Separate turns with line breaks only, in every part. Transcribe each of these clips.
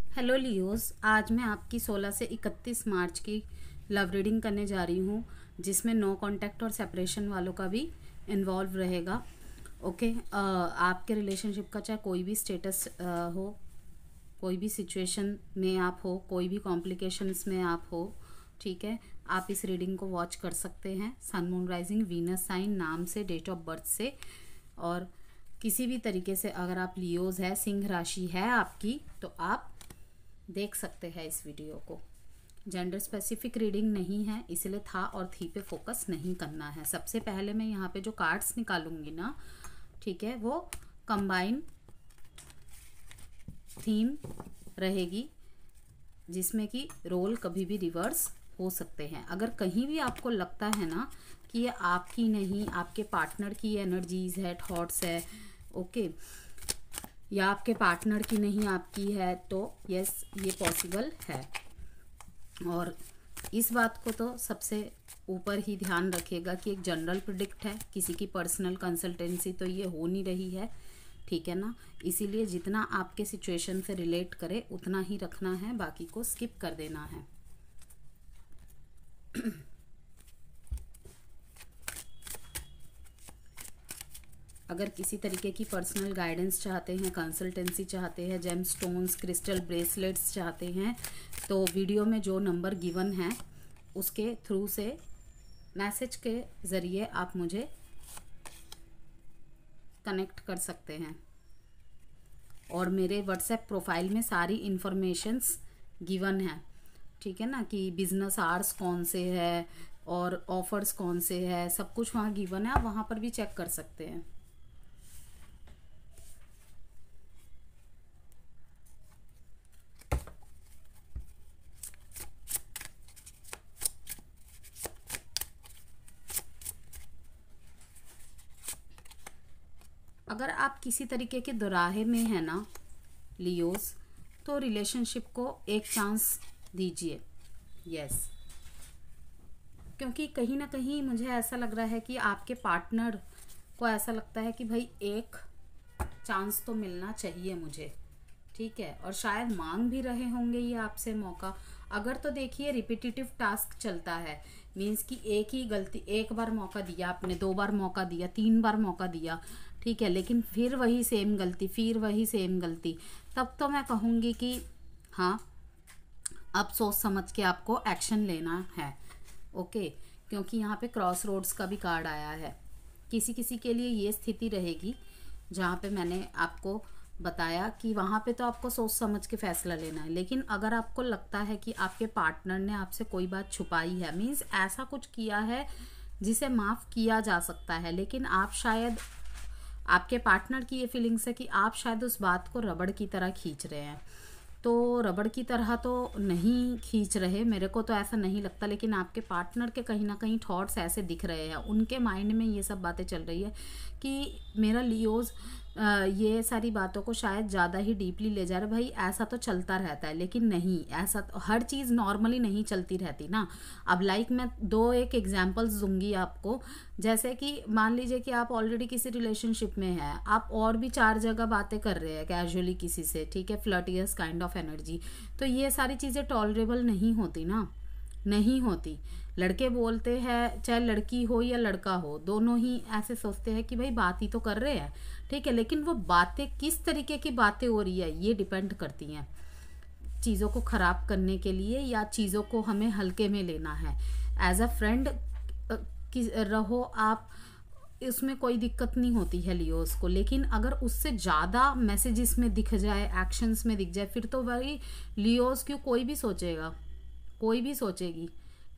Hello Leos, आज मैं आपकी 16 से 31 मार्च की लव रीडिंग करने जा रही हूँ, जिसमें नो कांटेक्ट और सेपरेशन वालों का भी इन्वॉल्व रहेगा। ओके। आपके रिलेशनशिप का चाहे कोई भी स्टेटस हो, कोई भी सिचुएशन में आप हो, कोई भी कॉम्प्लिकेशंस में आप हो, ठीक है, आप इस रीडिंग को वॉच कर सकते हैं sun moon rising Venus sign नाम से, डेट ऑफ बर्थ से। और किसी भी तरीके से अगर आप लियोज है, सिंह राशि है आपकी, तो आप देख सकते हैं इस वीडियो को। जेंडर स्पेसिफिक रीडिंग नहीं है, इसलिए था और थी पे फोकस नहीं करना है। सबसे पहले मैं यहाँ पे जो कार्ड्स निकालूंगी ना, ठीक है, वो कंबाइन थीम रहेगी, जिसमें कि रोल कभी भी रिवर्स हो सकते हैं। अगर कहीं भी आपको लगता है ना कि ये आपकी नहीं, आपके पार्टनर की एनर्जीज है, थॉट्स है, ओके, या आपके पार्टनर की नहीं आपकी है, तो यस, ये पॉसिबल है। और इस बात को तो सबसे ऊपर ही ध्यान रखिएगा कि एक जनरल प्रिडिक्ट है, किसी की पर्सनल कंसल्टेंसी तो ये हो नहीं रही है, ठीक है ना। इसीलिए जितना आपके सिचुएशन से रिलेट करे उतना ही रखना है, बाकी को स्किप कर देना है। अगर किसी तरीके की पर्सनल गाइडेंस चाहते हैं, कंसल्टेंसी चाहते हैं, जेम स्टोन्स, क्रिस्टल ब्रेसलेट्स चाहते हैं, तो वीडियो में जो नंबर गिवन है उसके थ्रू से मैसेज के ज़रिए आप मुझे कनेक्ट कर सकते हैं। और मेरे व्हाट्सएप प्रोफाइल में सारी इन्फॉर्मेशंस गिवन है, ठीक है ना, कि बिजनेस आवर्स कौन से है और ऑफर्स कौन से है, सब कुछ वहाँ गिवन है, आप वहाँ पर भी चेक कर सकते हैं। अगर आप किसी तरीके के दोराहे में है ना लियोस, तो रिलेशनशिप को एक चांस दीजिए। यस, क्योंकि कहीं ना कहीं मुझे ऐसा लग रहा है कि आपके पार्टनर को ऐसा लगता है कि भाई एक चांस तो मिलना चाहिए मुझे, ठीक है, और शायद मांग भी रहे होंगे ये आपसे मौका। अगर तो देखिए रिपीटेटिव टास्क चलता है, मीन्स कि एक ही गलती, एक बार मौका दिया आपने, 2 बार मौका दिया, 3 बार मौका दिया, ठीक है, लेकिन फिर वही सेम गलती, फिर वही सेम गलती, तब तो मैं कहूँगी कि हाँ, अब सोच समझ के आपको एक्शन लेना है। ओके, क्योंकि यहाँ पे क्रॉस रोड्स का भी कार्ड आया है। किसी किसी के लिए ये स्थिति रहेगी जहाँ पे मैंने आपको बताया कि वहाँ पे तो आपको सोच समझ के फैसला लेना है, लेकिन अगर आपको लगता है कि आपके पार्टनर ने आपसे कोई बात छुपाई है, मीन्स ऐसा कुछ किया है जिसे माफ़ किया जा सकता है, लेकिन आप शायद, आपके पार्टनर की ये फीलिंग्स है कि आप शायद उस बात को रबड़ की तरह खींच रहे हैं। तो रबड़ की तरह तो नहीं खींच रहे, मेरे को तो ऐसा नहीं लगता, लेकिन आपके पार्टनर के कहीं ना कहीं थॉट्स ऐसे दिख रहे हैं, उनके माइंड में ये सब बातें चल रही है कि मेरा लियोज ये सारी बातों को शायद ज़्यादा ही डीपली ले जा रहा है। भाई ऐसा तो चलता रहता है, लेकिन नहीं, ऐसा तो हर चीज़ नॉर्मली नहीं चलती रहती ना। अब लाइक मैं एक एग्जांपल्स दूंगी आपको, जैसे कि मान लीजिए कि आप ऑलरेडी किसी रिलेशनशिप में हैं, आप और भी 4 जगह बातें कर रहे हैं कैजुअली किसी से, ठीक है, फ्लर्टियस काइंड ऑफ एनर्जी, तो ये सारी चीज़ें टॉलरेबल नहीं होती ना, नहीं होती। लड़के बोलते हैं, चाहे लड़की हो या लड़का हो, दोनों ही ऐसे सोचते हैं कि भाई बात ही तो कर रहे हैं, ठीक है, लेकिन वो बातें किस तरीके की बातें हो रही है ये डिपेंड करती हैं, चीज़ों को ख़राब करने के लिए या चीज़ों को हमें हल्के में लेना है। एज अ फ्रेंड रहो आप, इसमें कोई दिक्कत नहीं होती है लियोस को, लेकिन अगर उससे ज़्यादा मैसेजेस में दिख जाए, एक्शंस में दिख जाए, फिर तो वही लियोस क्यों, कोई भी सोचेगा, कोई भी सोचेगी,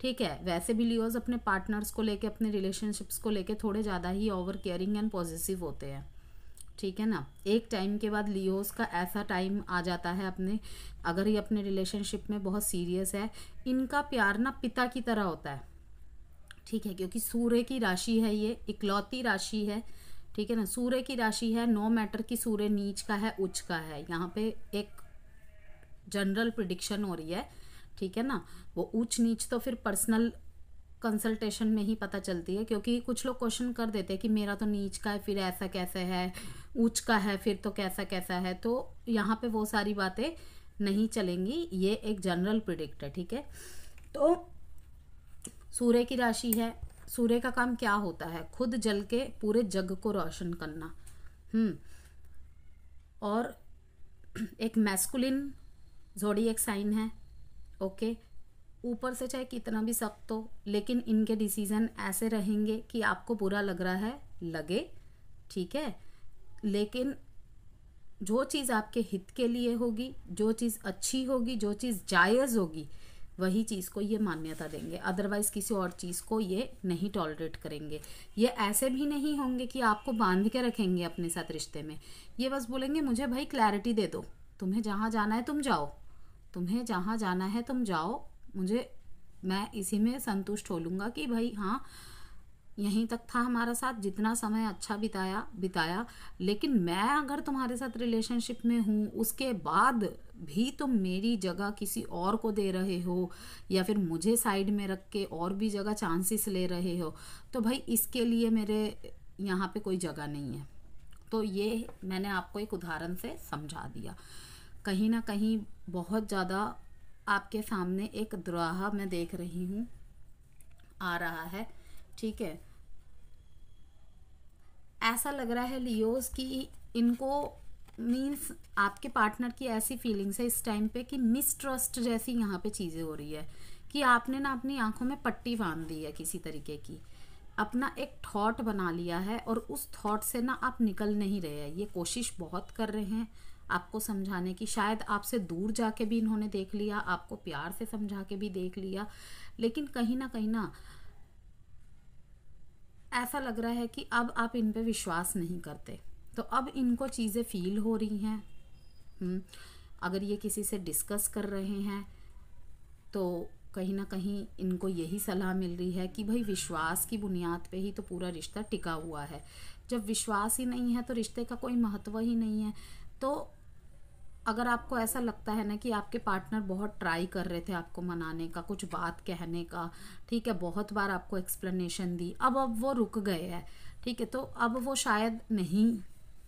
ठीक है। वैसे भी लियोज अपने पार्टनर्स को लेके, अपने रिलेशनशिप्स को लेके थोड़े ज़्यादा ही ओवर केयरिंग एंड पॉजिटिव होते हैं, ठीक है ना। एक टाइम के बाद लियोज का ऐसा टाइम आ जाता है अपने, अगर ये अपने रिलेशनशिप में बहुत सीरियस है, इनका प्यार ना पिता की तरह होता है, ठीक है, क्योंकि सूर्य की राशि है, ये इकलौती राशि है, ठीक है ना, सूर्य की राशि है, नो मैटर कि सूर्य नीच का है उच्च का है, यहाँ पे एक जनरल प्रिडिक्शन हो रही है, ठीक है ना। वो ऊंच नीच तो फिर पर्सनल कंसल्टेशन में ही पता चलती है, क्योंकि कुछ लोग क्वेश्चन कर देते हैं कि मेरा तो नीच का है, फिर ऐसा कैसे है, ऊंच का है फिर तो कैसा कैसा है, तो यहाँ पे वो सारी बातें नहीं चलेंगी, ये एक जनरल प्रिडिक्ट है, ठीक है। तो सूर्य की राशि है, सूर्य का काम क्या होता है, खुद जल के पूरे जग को रोशन करना। और एक मैस्कुलिन ज़ोडिएक साइन है, ओके। ऊपर से चाहे कितना भी सख्त हो, लेकिन इनके डिसीजन ऐसे रहेंगे कि आपको बुरा लग रहा है लगे, ठीक है, लेकिन जो चीज़ आपके हित के लिए होगी, जो चीज़ अच्छी होगी, जो चीज़ जायज़ होगी, वही चीज़ को ये मान्यता देंगे। अदरवाइज़ किसी और चीज़ को ये नहीं टॉलरेट करेंगे। ये ऐसे भी नहीं होंगे कि आपको बांध के रखेंगे अपने साथ रिश्ते में। ये बस बोलेंगे मुझे भाई क्लैरिटी दे दो, तुम्हें जहाँ जाना है तुम जाओ, तुम्हें जहाँ जाना है तुम जाओ, मैं इसी में संतुष्ट हो लूँगा कि भाई हाँ यहीं तक था हमारा साथ, जितना समय अच्छा बिताया, लेकिन मैं अगर तुम्हारे साथ रिलेशनशिप में हूँ उसके बाद भी तुम मेरी जगह किसी और को दे रहे हो, या फिर मुझे साइड में रख के और भी जगह चांसेस ले रहे हो, तो भाई इसके लिए मेरे यहाँ पे कोई जगह नहीं है। तो ये मैंने आपको एक उदाहरण से समझा दिया। कहीं ना कहीं बहुत ज़्यादा आपके सामने एक द्रोह मैं देख रही हूँ आ रहा है, ठीक है। ऐसा लग रहा है लियोस कि इनको मीन्स आपके पार्टनर की ऐसी फीलिंग्स है इस टाइम पे कि मिसट्रस्ट जैसी यहाँ पे चीज़ें हो रही है कि आपने ना अपनी आंखों में पट्टी बांध दी है किसी तरीके की, अपना एक थॉट बना लिया है और उस थॉट से ना आप निकल नहीं रहे हैं। ये कोशिश बहुत कर रहे हैं आपको समझाने की, शायद आपसे दूर जाके भी इन्होंने देख लिया, आपको प्यार से समझा के भी देख लिया, लेकिन कहीं ना ऐसा लग रहा है कि अब आप इन पे विश्वास नहीं करते। तो अब इनको चीज़ें फील हो रही हैं। अगर ये किसी से डिस्कस कर रहे हैं तो कहीं ना कहीं इनको यही सलाह मिल रही है कि भाई विश्वास की बुनियाद पे ही तो पूरा रिश्ता टिका हुआ है। जब विश्वास ही नहीं है तो रिश्ते का कोई महत्व ही नहीं है। तो अगर आपको ऐसा लगता है ना कि आपके पार्टनर बहुत ट्राई कर रहे थे आपको मनाने का, कुछ बात कहने का, ठीक है, बहुत बार आपको एक्सप्लेनेशन दी, अब वो रुक गए हैं, ठीक है, तो अब वो शायद नहीं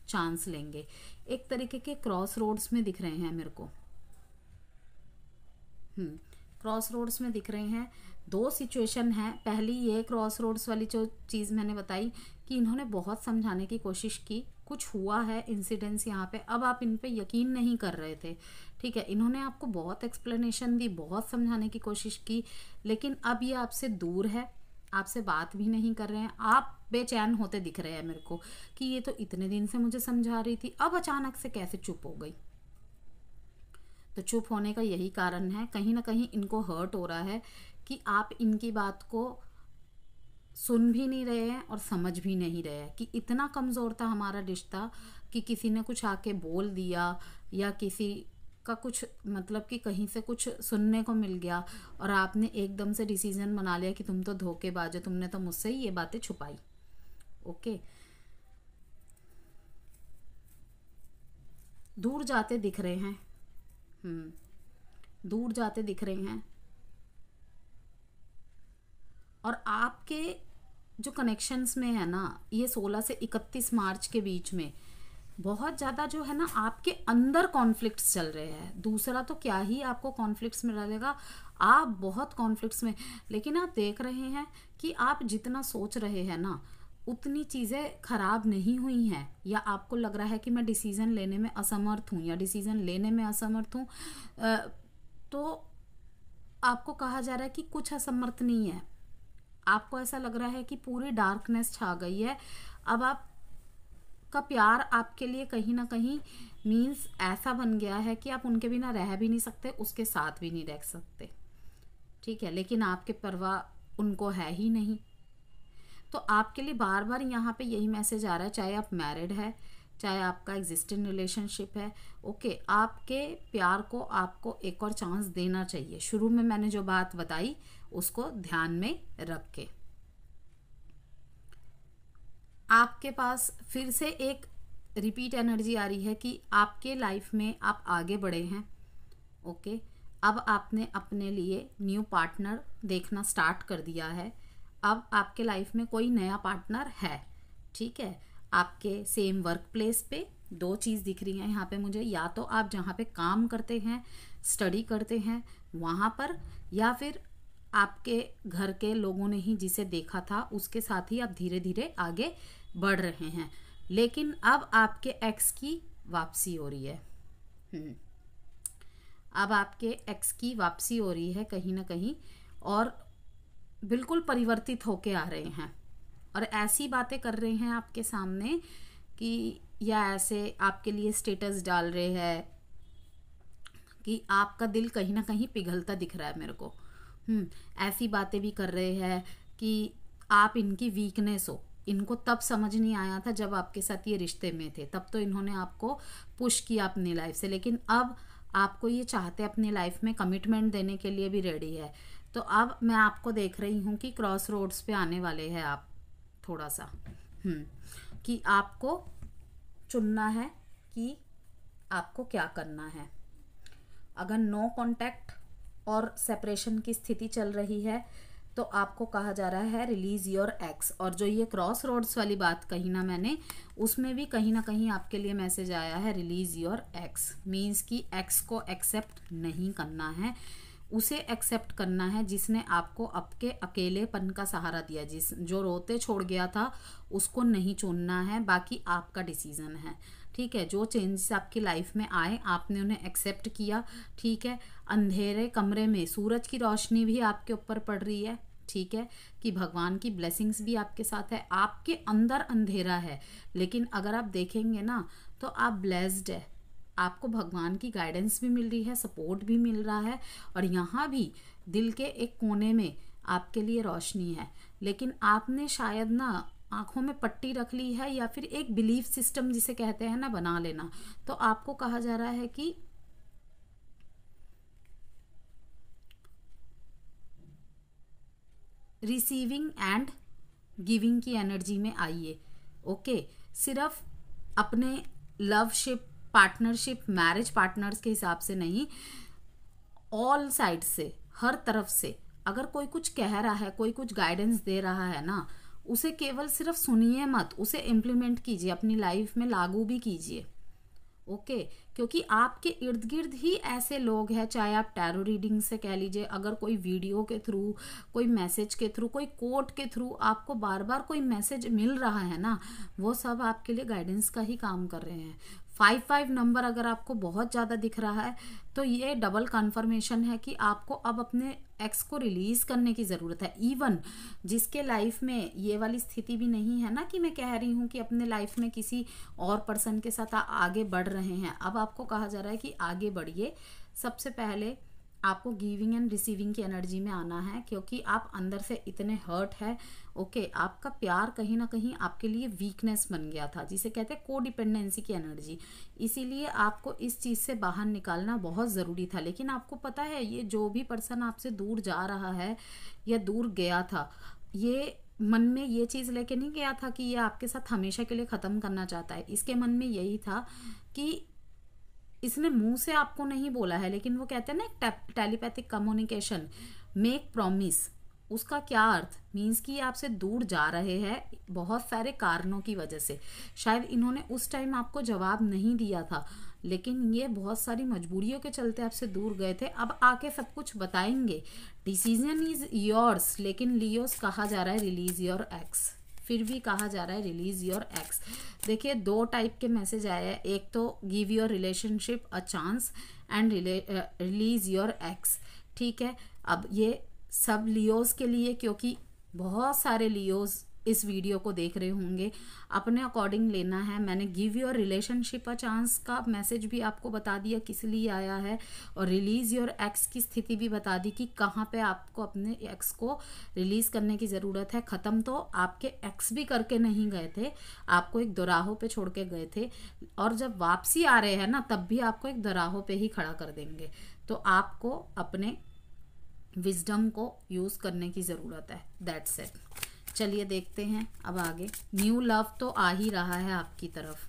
चांस लेंगे। एक तरीके के क्रॉस रोड्स में दिख रहे हैं मेरे को। क्रॉस रोड्स में दिख रहे हैं। दो सिचुएशन है। पहली ये क्रॉस रोड्स वाली जो चीज़ मैंने बताई कि इन्होंने बहुत समझाने की कोशिश की, कुछ हुआ है इंसिडेंट्स यहाँ पे, अब आप इन पे यकीन नहीं कर रहे थे, ठीक है, इन्होंने आपको बहुत एक्सप्लेनेशन दी, बहुत समझाने की कोशिश की, लेकिन अब ये आपसे दूर है, आपसे बात भी नहीं कर रहे हैं, आप बेचैन होते दिख रहे हैं मेरे को कि ये तो इतने दिन से मुझे समझा रही थी, अब अचानक से कैसे चुप हो गई। तो चुप होने का यही कारण है, कहीं ना कहीं इनको हर्ट हो रहा है कि आप इनकी बात को सुन भी नहीं रहे हैं और समझ भी नहीं रहे हैं कि इतना कमज़ोर था हमारा रिश्ता कि किसी ने कुछ आके बोल दिया या किसी का कुछ मतलब कि कहीं से कुछ सुनने को मिल गया और आपने एकदम से डिसीजन बना लिया कि तुम तो धोखेबाज हो, तुमने तो मुझसे ही ये बातें छुपाई। ओके, दूर जाते दिख रहे हैं, दूर जाते दिख रहे हैं। और आपके जो कनेक्शंस में है ना, ये 16 से 31 मार्च के बीच में बहुत ज़्यादा जो है ना आपके अंदर कॉन्फ्लिक्ट्स चल रहे हैं। दूसरा तो क्या ही आपको कॉन्फ्लिक्ट्स में रहेगा, आप बहुत कॉन्फ्लिक्ट्स में, लेकिन आप देख रहे हैं कि आप जितना सोच रहे हैं ना उतनी चीज़ें खराब नहीं हुई हैं, या आपको लग रहा है कि मैं डिसीज़न लेने में असमर्थ हूँ या डिसीज़न लेने में असमर्थ हूँ, तो आपको कहा जा रहा है कि कुछ असमर्थ नहीं है। आपको ऐसा लग रहा है कि पूरी डार्कनेस छा गई है। अब आप का प्यार आपके लिए कहीं ना कहीं मीन्स ऐसा बन गया है कि आप उनके बिना रह भी नहीं सकते, उसके साथ भी नहीं रह सकते, ठीक है, लेकिन आपके परवाह उनको है ही नहीं। तो आपके लिए बार बार यहाँ पे यही मैसेज आ रहा है, चाहे आप मैरिड है, चाहे आपका एग्जिस्टिंग रिलेशनशिप है, ओके, आपके प्यार को आपको एक और चांस देना चाहिए। शुरू में मैंने जो बात बताई उसको ध्यान में रख के आपके पास फिर से एक रिपीट एनर्जी आ रही है कि आपके लाइफ में आप आगे बढ़े हैं। ओके, अब आपने अपने लिए न्यू पार्टनर देखना स्टार्ट कर दिया है। अब आपके लाइफ में कोई नया पार्टनर है, ठीक है, आपके सेम वर्क प्लेस पे दो चीज़ दिख रही हैं यहाँ पे मुझे, या तो आप जहाँ पे काम करते हैं, स्टडी करते हैं वहाँ पर, या फिर आपके घर के लोगों ने ही जिसे देखा था उसके साथ ही आप धीरे धीरे आगे बढ़ रहे हैं। लेकिन अब आपके एक्स की वापसी हो रही है। अब आपके एक्स की वापसी हो रही है कहीं ना कहीं, और बिल्कुल परिवर्तित होके आ रहे हैं और ऐसी बातें कर रहे हैं आपके सामने कि, या ऐसे आपके लिए स्टेटस डाल रहे हैं कि आपका दिल कहीं ना कहीं पिघलता दिख रहा है मेरे को। ऐसी बातें भी कर रहे हैं कि आप इनकी वीकनेस हो। इनको तब समझ नहीं आया था जब आपके साथ ये रिश्ते में थे, तब तो इन्होंने आपको पुश किया अपनी लाइफ से, लेकिन अब आपको ये चाहते अपनी लाइफ में कमिटमेंट देने के लिए भी रेडी है। तो अब मैं आपको देख रही हूँ कि क्रॉस रोड्स पे आने वाले हैं आप थोड़ा सा, कि आपको चुनना है कि आपको क्या करना है। अगर नो कांटेक्ट और सेपरेशन की स्थिति चल रही है तो आपको कहा जा रहा है रिलीज योर एक्स। और जो ये क्रॉस रोड्स वाली बात कही ना मैंने, उसमें भी कहीं ना कहीं आपके लिए मैसेज आया है रिलीज योर एक्स। मीन्स कि एक्स को एक्सेप्ट नहीं करना है, उसे एक्सेप्ट करना है जिसने आपको आपके अकेलेपन का सहारा दिया, जो रोते छोड़ गया था उसको नहीं चुनना है, बाकी आपका डिसीजन है। ठीक है, जो चेंजेस आपकी लाइफ में आए आपने उन्हें एक्सेप्ट किया। ठीक है, अंधेरे कमरे में सूरज की रोशनी भी आपके ऊपर पड़ रही है। ठीक है, कि भगवान की ब्लेसिंग्स भी आपके साथ है। आपके अंदर अंधेरा है, लेकिन अगर आप देखेंगे ना तो आप ब्लेस्ड है। आपको भगवान की गाइडेंस भी मिल रही है, सपोर्ट भी मिल रहा है, और यहाँ भी दिल के एक कोने में आपके लिए रोशनी है। लेकिन आपने शायद ना आंखों में पट्टी रख ली है, या फिर एक बिलीफ सिस्टम जिसे कहते हैं ना बना लेना। तो आपको कहा जा रहा है कि रिसीविंग एंड गिविंग की एनर्जी में आइए। ओके, सिर्फ अपने लवशिप, पार्टनरशिप, मैरिज पार्टनर्स के हिसाब से नहीं, ऑल साइड से, हर तरफ से अगर कोई कुछ कह रहा है, कोई कुछ गाइडेंस दे रहा है ना, उसे केवल सिर्फ सुनिए मत, उसे इम्प्लीमेंट कीजिए, अपनी लाइफ में लागू भी कीजिए। ओके, क्योंकि आपके इर्द गिर्द ही ऐसे लोग हैं, चाहे आप टैरो रीडिंग से कह लीजिए, अगर कोई वीडियो के थ्रू, कोई मैसेज के थ्रू, कोई कोट के थ्रू आपको बार बार कोई मैसेज मिल रहा है ना, वो सब आपके लिए गाइडेंस का ही काम कर रहे हैं। 55 नंबर अगर आपको बहुत ज़्यादा दिख रहा है तो ये डबल कन्फर्मेशन है कि आपको अब अपने एक्स को रिलीज करने की ज़रूरत है। इवन जिसके लाइफ में ये वाली स्थिति भी नहीं है ना, कि मैं कह रही हूँ कि अपने लाइफ में किसी और पर्सन के साथ आगे बढ़ रहे हैं, अब आपको कहा जा रहा है कि आगे बढ़िए। सबसे पहले आपको गिविंग एंड रिसीविंग की एनर्जी में आना है, क्योंकि आप अंदर से इतने हर्ट है। ओके, आपका प्यार कहीं ना कहीं आपके लिए वीकनेस बन गया था, जिसे कहते हैं को डिपेंडेंसी की एनर्जी। इसीलिए आपको इस चीज़ से बाहर निकालना बहुत ज़रूरी था। लेकिन आपको पता है, ये जो भी पर्सन आपसे दूर जा रहा है या दूर गया था, ये मन में ये चीज़ लेके नहीं गया था कि ये आपके साथ हमेशा के लिए ख़त्म करना चाहता है। इसके मन में यही था कि इसने मुंह से आपको नहीं बोला है, लेकिन वो कहते हैं ना एक टेलीपैथिक कम्युनिकेशन, मेक प्रॉमिस। उसका क्या अर्थ, मीन्स कि ये आपसे दूर जा रहे हैं बहुत सारे कारणों की वजह से। शायद इन्होंने उस टाइम आपको जवाब नहीं दिया था, लेकिन ये बहुत सारी मजबूरियों के चलते आपसे दूर गए थे। अब आके सब कुछ बताएंगे। डिसीजन इज योर्स, लेकिन लियोस कहा जा रहा है रिलीज योर एक्स। फिर भी कहा जा रहा है रिलीज योर एक्स। देखिए, दो टाइप के मैसेज आए हैं, एक तो give your relationship a chance and release your x. ठीक है, अब ये सब लियोस के लिए, क्योंकि बहुत सारे लियोस इस वीडियो को देख रहे होंगे, अपने अकॉर्डिंग लेना है। मैंने give your relationship a chance का मैसेज भी आपको बता दिया किस लिए आया है, और रिलीज योर एक्स की स्थिति भी बता दी कि कहाँ पे आपको अपने एक्स को रिलीज करने की ज़रूरत है। ख़त्म तो आपके एक्स भी करके नहीं गए थे, आपको एक दोराहों पे छोड़ के गए थे, और जब वापसी आ रहे हैं ना, तब भी आपको एक दोराहों पे ही खड़ा कर देंगे। तो आपको अपने विजडम को यूज़ करने की ज़रूरत है। That's it. चलिए देखते हैं अब आगे। न्यू लव तो आ ही रहा है आपकी तरफ।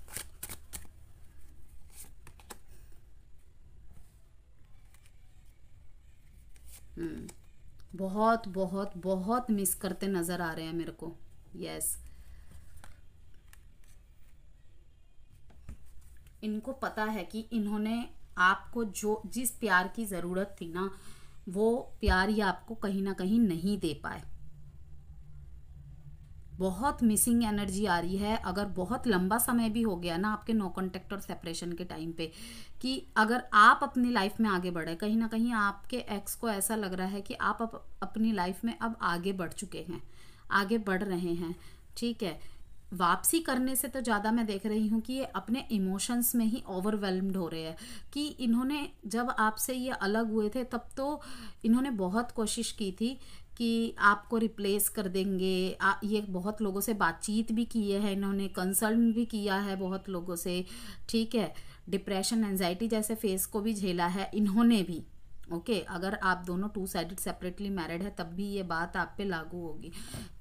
बहुत बहुत बहुत मिस करते नज़र आ रहे हैं मेरे को। यस, इनको पता है कि इन्होंने आपको जो जिस प्यार की ज़रूरत थी ना, वो प्यार ये आपको कहीं ना कहीं नहीं दे पाए। बहुत मिसिंग एनर्जी आ रही है। अगर बहुत लंबा समय भी हो गया ना आपके नो कॉन्टेक्ट और सेपरेशन के टाइम पे, कि अगर आप अपनी लाइफ में आगे बढ़े, कहीं ना कहीं आपके एक्स को ऐसा लग रहा है कि आप अपनी लाइफ में अब आगे बढ़ चुके हैं, आगे बढ़ रहे हैं, ठीक है। वापसी करने से तो ज़्यादा मैं देख रही हूँ कि ये अपने इमोशंस में ही ओवरवेल्म्ड हो रहे हैं। कि इन्होंने जब आपसे ये अलग हुए थे तब तो इन्होंने बहुत कोशिश की थी कि आपको रिप्लेस कर देंगे। ये बहुत लोगों से बातचीत भी की है इन्होंने, कंसल्ट भी किया है बहुत लोगों से, ठीक है। डिप्रेशन, एंजाइटी जैसे फेस को भी झेला है इन्होंने भी। ओके, अगर आप दोनों टू साइडेड सेपरेटली मैरिड है तब भी ये बात आप पे लागू होगी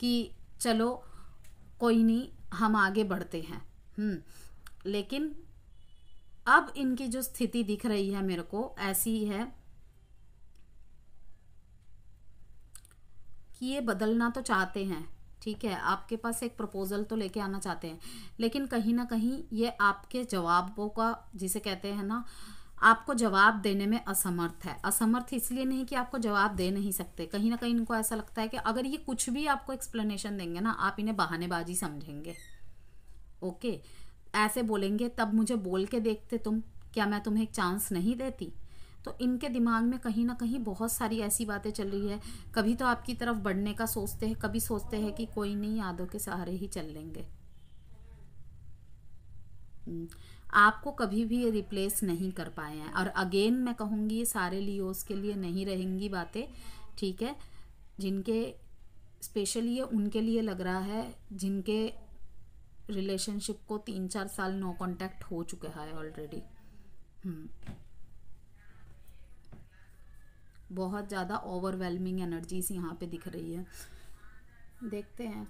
कि चलो कोई नहीं, हम आगे बढ़ते हैं। लेकिन अब इनकी जो स्थिति दिख रही है मेरे को ऐसी है कि ये बदलना तो चाहते हैं, ठीक है, आपके पास एक प्रपोजल तो लेके आना चाहते हैं, लेकिन कहीं ना कहीं ये आपके जवाबों का, जिसे कहते हैं ना, आपको जवाब देने में असमर्थ है। असमर्थ इसलिए नहीं कि आपको जवाब दे नहीं सकते, कहीं ना कहीं इनको ऐसा लगता है कि अगर ये कुछ भी आपको एक्सप्लेनेशन देंगे ना, आप इन्हें बहानेबाजी समझेंगे। ओके, ऐसे बोलेंगे तब मुझे बोल के देखते तुम, क्या मैं तुम्हें एक चांस नहीं देती। तो इनके दिमाग में कहीं ना कहीं बहुत सारी ऐसी बातें चल रही है। कभी तो आपकी तरफ बढ़ने का सोचते हैं, कभी सोचते हैं कि कोई नहीं, यादों के सहारे ही चल लेंगे। आपको कभी भी ये रिप्लेस नहीं कर पाए हैं। और अगेन मैं कहूँगी ये सारे लियोस के लिए नहीं रहेंगी बातें, ठीक है। जिनके स्पेशली ये उनके लिए लग रहा है जिनके रिलेशनशिप को 3-4 साल नो कांटेक्ट हो चुके हैं ऑलरेडी। बहुत ज़्यादा ओवरवेलमिंग एनर्जीज यहाँ पे दिख रही है। देखते हैं,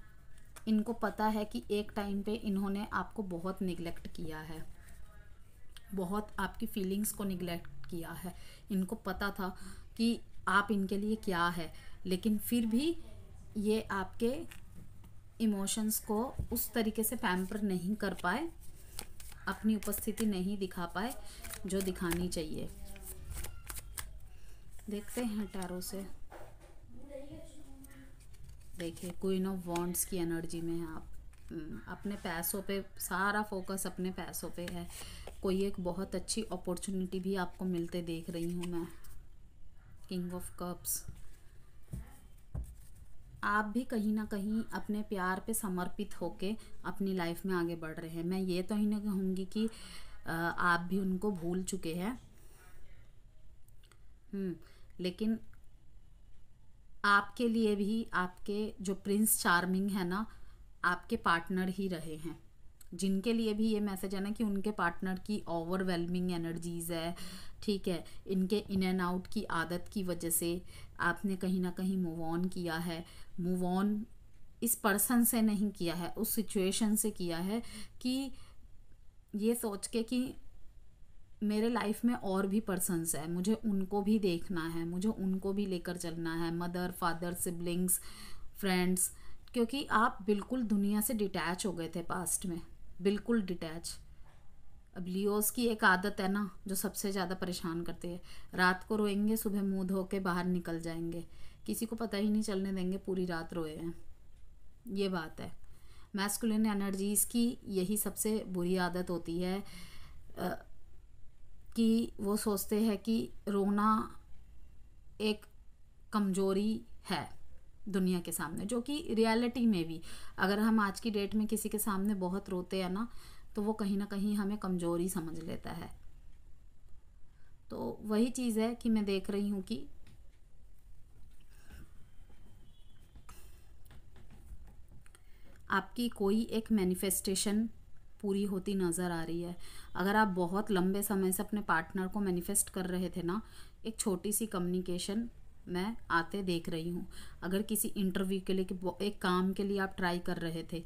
इनको पता है कि एक टाइम पे इन्होंने आपको बहुत निगलेक्ट किया है, बहुत आपकी फीलिंग्स को निगलेक्ट किया है। इनको पता था कि आप इनके लिए क्या है, लेकिन फिर भी ये आपके इमोशंस को उस तरीके से पैम्पर नहीं कर पाए, अपनी उपस्थिति नहीं दिखा पाए जो दिखानी चाहिए। देखते हैं टैरो से। देखिए, क्वीन ऑफ वॉन्ड्स की एनर्जी में है आप। अपने पैसों पे सारा फोकस अपने पैसों पे है। कोई एक बहुत अच्छी अपॉर्चुनिटी भी आपको मिलते देख रही हूँ मैं। किंग ऑफ कप्स, आप भी कहीं ना कहीं अपने प्यार पे समर्पित होके अपनी लाइफ में आगे बढ़ रहे हैं। मैं ये तो ही नहीं कहूँगी कि आप भी उनको भूल चुके हैं, लेकिन आपके लिए भी आपके जो प्रिंस चार्मिंग है ना, आपके पार्टनर ही रहे हैं। जिनके लिए भी ये मैसेज है ना कि उनके पार्टनर की ओवरवेलमिंग एनर्जीज है, ठीक है। इनके इन एंड आउट की आदत की वजह से आपने कहीं ना कहीं मूव ऑन किया है। मूव ऑन इस पर्सन से नहीं किया है, उस सिचुएशन से किया है कि ये सोच के कि मेरे लाइफ में और भी पर्सन्स है, मुझे उनको भी देखना है, मुझे उनको भी लेकर चलना है। मदर, फादर, सिबलिंग्स, फ्रेंड्स, क्योंकि आप बिल्कुल दुनिया से डिटैच हो गए थे पास्ट में, बिल्कुल डिटैच। अब लियोस की एक आदत है ना जो सबसे ज़्यादा परेशान करती है, रात को रोएंगे, सुबह मुंह धो के बाहर निकल जाएंगे, किसी को पता ही नहीं चलने देंगे पूरी रात रोए हैं। ये बात है। मैस्कुलिन एनर्जीज़ की यही सबसे बुरी आदत होती है कि वो सोचते हैं कि रोना एक कमजोरी है दुनिया के सामने, जो कि रियलिटी में भी अगर हम आज की डेट में किसी के सामने बहुत रोते हैं ना, तो वो कहीं ना कहीं हमें कमजोरी समझ लेता है। तो वही चीज़ है कि मैं देख रही हूँ कि आपकी कोई एक मैनिफेस्टेशन पूरी होती नज़र आ रही है। अगर आप बहुत लंबे समय से अपने पार्टनर को मैनिफेस्ट कर रहे थे ना, एक छोटी सी कम्युनिकेशन मैं आते देख रही हूँ। अगर किसी इंटरव्यू के लिए, एक काम के लिए आप ट्राई कर रहे थे,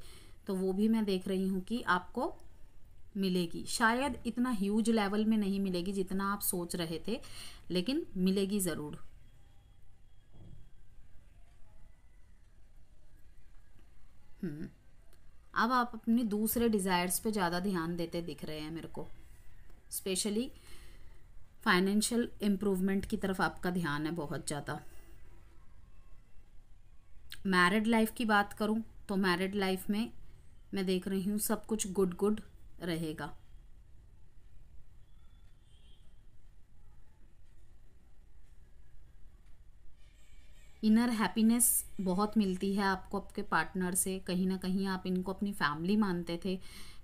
तो वो भी मैं देख रही हूँ कि आपको मिलेगी। शायद इतना ह्यूज लेवल में नहीं मिलेगी जितना आप सोच रहे थे, लेकिन मिलेगी ज़रूर। अब आप अपने दूसरे डिज़ायर्स पे ज़्यादा ध्यान देते दिख रहे हैं मेरे को। स्पेशली फाइनेंशियल इम्प्रूवमेंट की तरफ आपका ध्यान है बहुत ज़्यादा। मैरिड लाइफ की बात करूं तो मैरिड लाइफ में मैं देख रही हूँ सब कुछ गुड गुड रहेगा। इनर हैप्पीनेस बहुत मिलती है आपको आपके पार्टनर से। कहीं ना कहीं आप इनको अपनी फैमिली मानते थे,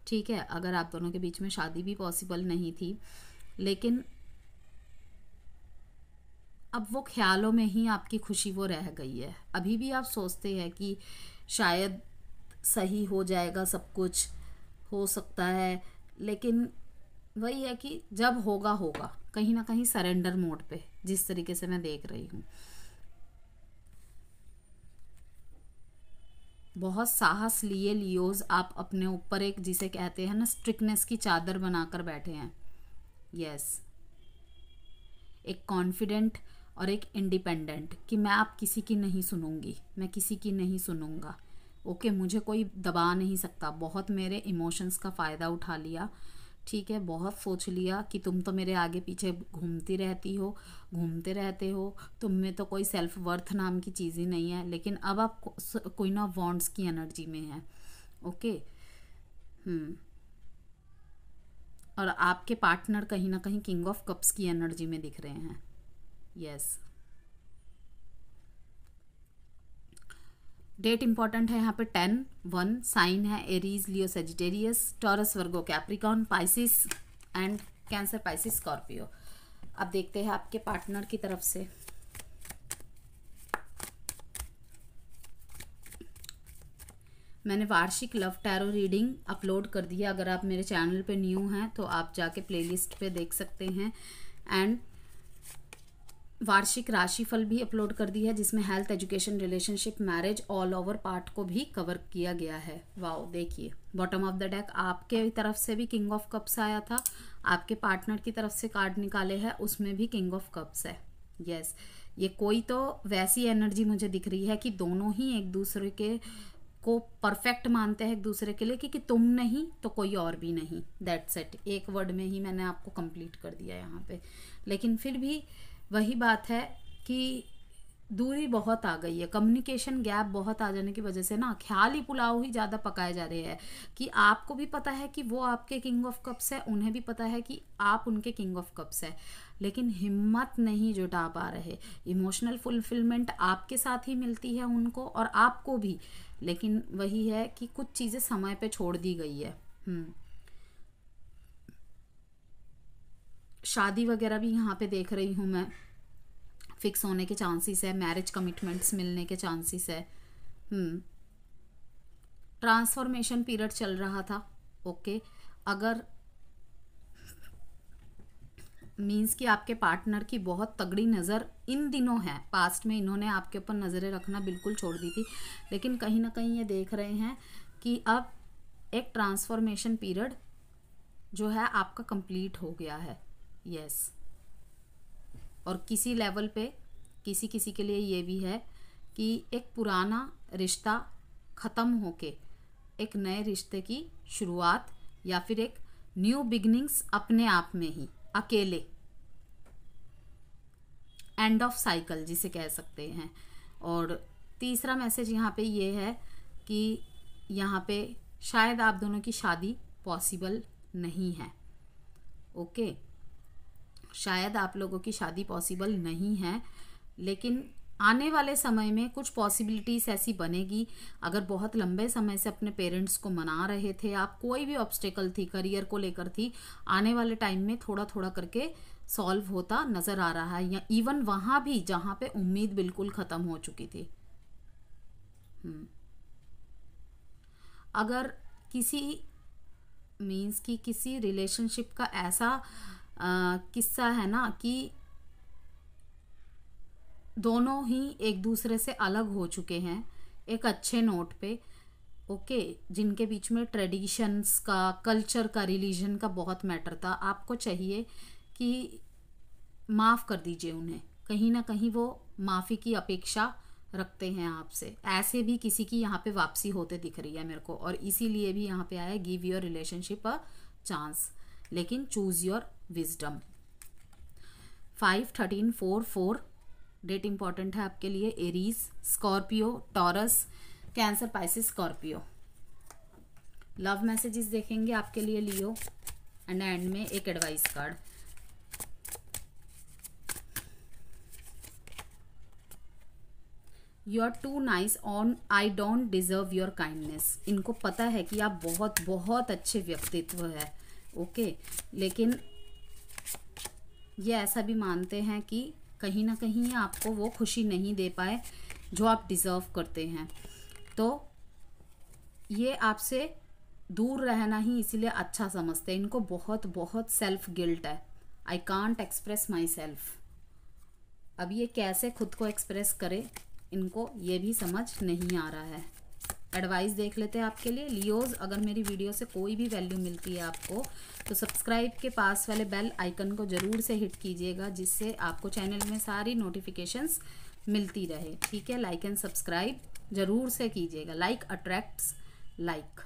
ठीक है, अगर आप दोनों के बीच में शादी भी पॉसिबल नहीं थी, लेकिन अब वो ख्यालों में ही आपकी खुशी वो रह गई है। अभी भी आप सोचते हैं कि शायद सही हो जाएगा, सब कुछ हो सकता है, लेकिन वही है कि जब होगा होगा, कहीं ना कहीं सरेंडर मोड पे, जिस तरीके से मैं देख रही हूँ। बहुत साहस लिए लियोज आप अपने ऊपर एक, जिसे कहते हैं ना, स्ट्रिक्टनेस की चादर बनाकर बैठे हैं। यस, एक कॉन्फिडेंट और एक इंडिपेंडेंट कि मैं आप किसी की नहीं सुनूंगी, मैं किसी की नहीं सुनूंगा। ओके, मुझे कोई दबा नहीं सकता। बहुत मेरे इमोशंस का फ़ायदा उठा लिया, ठीक है, बहुत सोच लिया कि तुम तो मेरे आगे पीछे घूमती रहती हो, घूमते रहते हो, तुम में तो कोई सेल्फ वर्थ नाम की चीज़ ही नहीं है। लेकिन अब आप कोई ना वॉन्ट्स की एनर्जी में है। ओके, और आपके पार्टनर कहीं ना कहीं किंग ऑफ कप्स की एनर्जी में दिख रहे हैं। यस, डेट इंपॉर्टेंट है यहाँ पे 10-1। साइन है Aries, Leo, Sagittarius, taurus, Virgo, Capricorn, Pisces and cancer, Pisces, Scorpio. अब देखते हैं आपके पार्टनर की तरफ से। मैंने वार्षिक लव टैरो रीडिंग अपलोड कर दिया। अगर आप मेरे चैनल पे न्यू हैं तो आप जाके प्लेलिस्ट पे देख सकते हैं। एंड वार्षिक राशिफल भी अपलोड कर दी है, जिसमें health, education, relationship, marriage, all over part को भी कवर किया गया है। वाओ, देखिए बॉटम ऑफ द डेक आपके तरफ से भी किंग ऑफ कप्स आया था, आपके पार्टनर की तरफ से कार्ड निकाले हैं, उसमें भी किंग ऑफ कप्स है। यस, ये कोई तो वैसी एनर्जी मुझे दिख रही है कि दोनों ही एक दूसरे के को परफेक्ट मानते हैं एक दूसरे के लिए, कि तुम नहीं तो कोई और भी नहीं। दैट्स इट, एक वर्ड में ही मैंने आपको कंप्लीट कर दिया यहाँ पे। लेकिन फिर भी वही बात है कि दूरी बहुत आ गई है, कम्युनिकेशन गैप बहुत आ जाने की वजह से ना ख्याल ही पुलाव ही ज़्यादा पकाए जा रहे हैं कि आपको भी पता है कि वो आपके किंग ऑफ कप्स है, उन्हें भी पता है कि आप उनके किंग ऑफ कप्स है, लेकिन हिम्मत नहीं जुटा पा रहे। इमोशनल फुलफिलमेंट आपके साथ ही मिलती है उनको और आपको भी, लेकिन वही है कि कुछ चीज़ें समय पे छोड़ दी गई है। शादी वगैरह भी यहाँ पे देख रही हूँ मैं, फिक्स होने के चांसेस है, मैरिज कमिटमेंट्स मिलने के चांसेस है। ट्रांसफॉर्मेशन पीरियड चल रहा था। ओके, अगर मीन्स कि आपके पार्टनर की बहुत तगड़ी नज़र इन दिनों है, पास्ट में इन्होंने आपके ऊपर नज़रें रखना बिल्कुल छोड़ दी थी, लेकिन कहीं ना कहीं ये देख रहे हैं कि अब एक ट्रांसफॉर्मेशन पीरियड जो है आपका कंप्लीट हो गया है। यस, और किसी लेवल पे किसी किसी के लिए ये भी है कि एक पुराना रिश्ता ख़त्म होके एक नए रिश्ते की शुरुआत, या फिर एक न्यू बिगनिंग्स अपने आप में ही अकेले, एंड ऑफ साइकिल जिसे कह सकते हैं। और तीसरा मैसेज यहाँ पे ये है कि यहाँ पे शायद आप दोनों की शादी पॉसिबल नहीं है। ओके, शायद आप लोगों की शादी पॉसिबल नहीं है, लेकिन आने वाले समय में कुछ पॉसिबिलिटीज़ ऐसी बनेगी। अगर बहुत लंबे समय से अपने पेरेंट्स को मना रहे थे आप, कोई भी ऑब्स्टेकल थी, करियर को लेकर थी, आने वाले टाइम में थोड़ा थोड़ा करके सॉल्व होता नज़र आ रहा है, या इवन वहाँ भी जहाँ पे उम्मीद बिल्कुल ख़त्म हो चुकी थी। अगर किसी मीन्स कि किसी रिलेशनशिप का ऐसा किस्सा है ना कि दोनों ही एक दूसरे से अलग हो चुके हैं एक अच्छे नोट पे, ओके, जिनके बीच में ट्रेडिशंस का, कल्चर का, रिलीजन का बहुत मैटर था, आपको चाहिए कि माफ़ कर दीजिए उन्हें। कहीं ना कहीं वो माफ़ी की अपेक्षा रखते हैं आपसे। ऐसे भी किसी की यहाँ पे वापसी होते दिख रही है मेरे को, और इसीलिए भी यहाँ पे आया give your relationship a chance, लेकिन choose your wisdom. 5, 13, 4, 4 date important है आपके लिए। Aries, Scorpio, Taurus, Cancer, Pisces, Scorpio. Love messages देखेंगे आपके लिए लियो, एंड में एक advice card. You are too nice on I don't deserve your kindness. इनको पता है कि आप बहुत बहुत अच्छे व्यक्तित्व है, ओके, लेकिन ये ऐसा भी मानते हैं कि कहीं ना कहीं आपको वो खुशी नहीं दे पाए जो आप डिज़र्व करते हैं। तो ये आपसे दूर रहना ही इसीलिए अच्छा समझते हैं। इनको बहुत बहुत सेल्फ गिल्ट है, I can't express my self. अब ये कैसे खुद को एक्सप्रेस करे, इनको ये भी समझ नहीं आ रहा है। एडवाइस देख लेते हैं आपके लिए लियोज। अगर मेरी वीडियो से कोई भी वैल्यू मिलती है आपको तो सब्सक्राइब के पास वाले बेल आइकन को ज़रूर से हिट कीजिएगा, जिससे आपको चैनल में सारी नोटिफिकेशंस मिलती रहे, ठीक है। लाइक एंड सब्सक्राइब ज़रूर से कीजिएगा, like attracts like.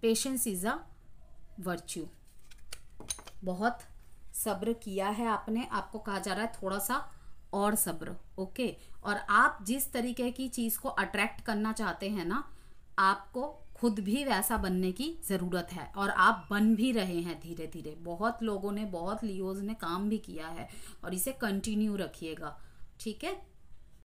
Patience is a virtue. बहुत सब्र किया है आपने, आपको कहा जा रहा है थोड़ा सा और सब्र, ओके। और आप जिस तरीके की चीज़ को अट्रैक्ट करना चाहते हैं ना, आपको खुद भी वैसा बनने की ज़रूरत है, और आप बन भी रहे हैं धीरे धीरे। बहुत लोगों ने, बहुत लियोज ने काम भी किया है, और इसे कंटिन्यू रखिएगा, ठीक है।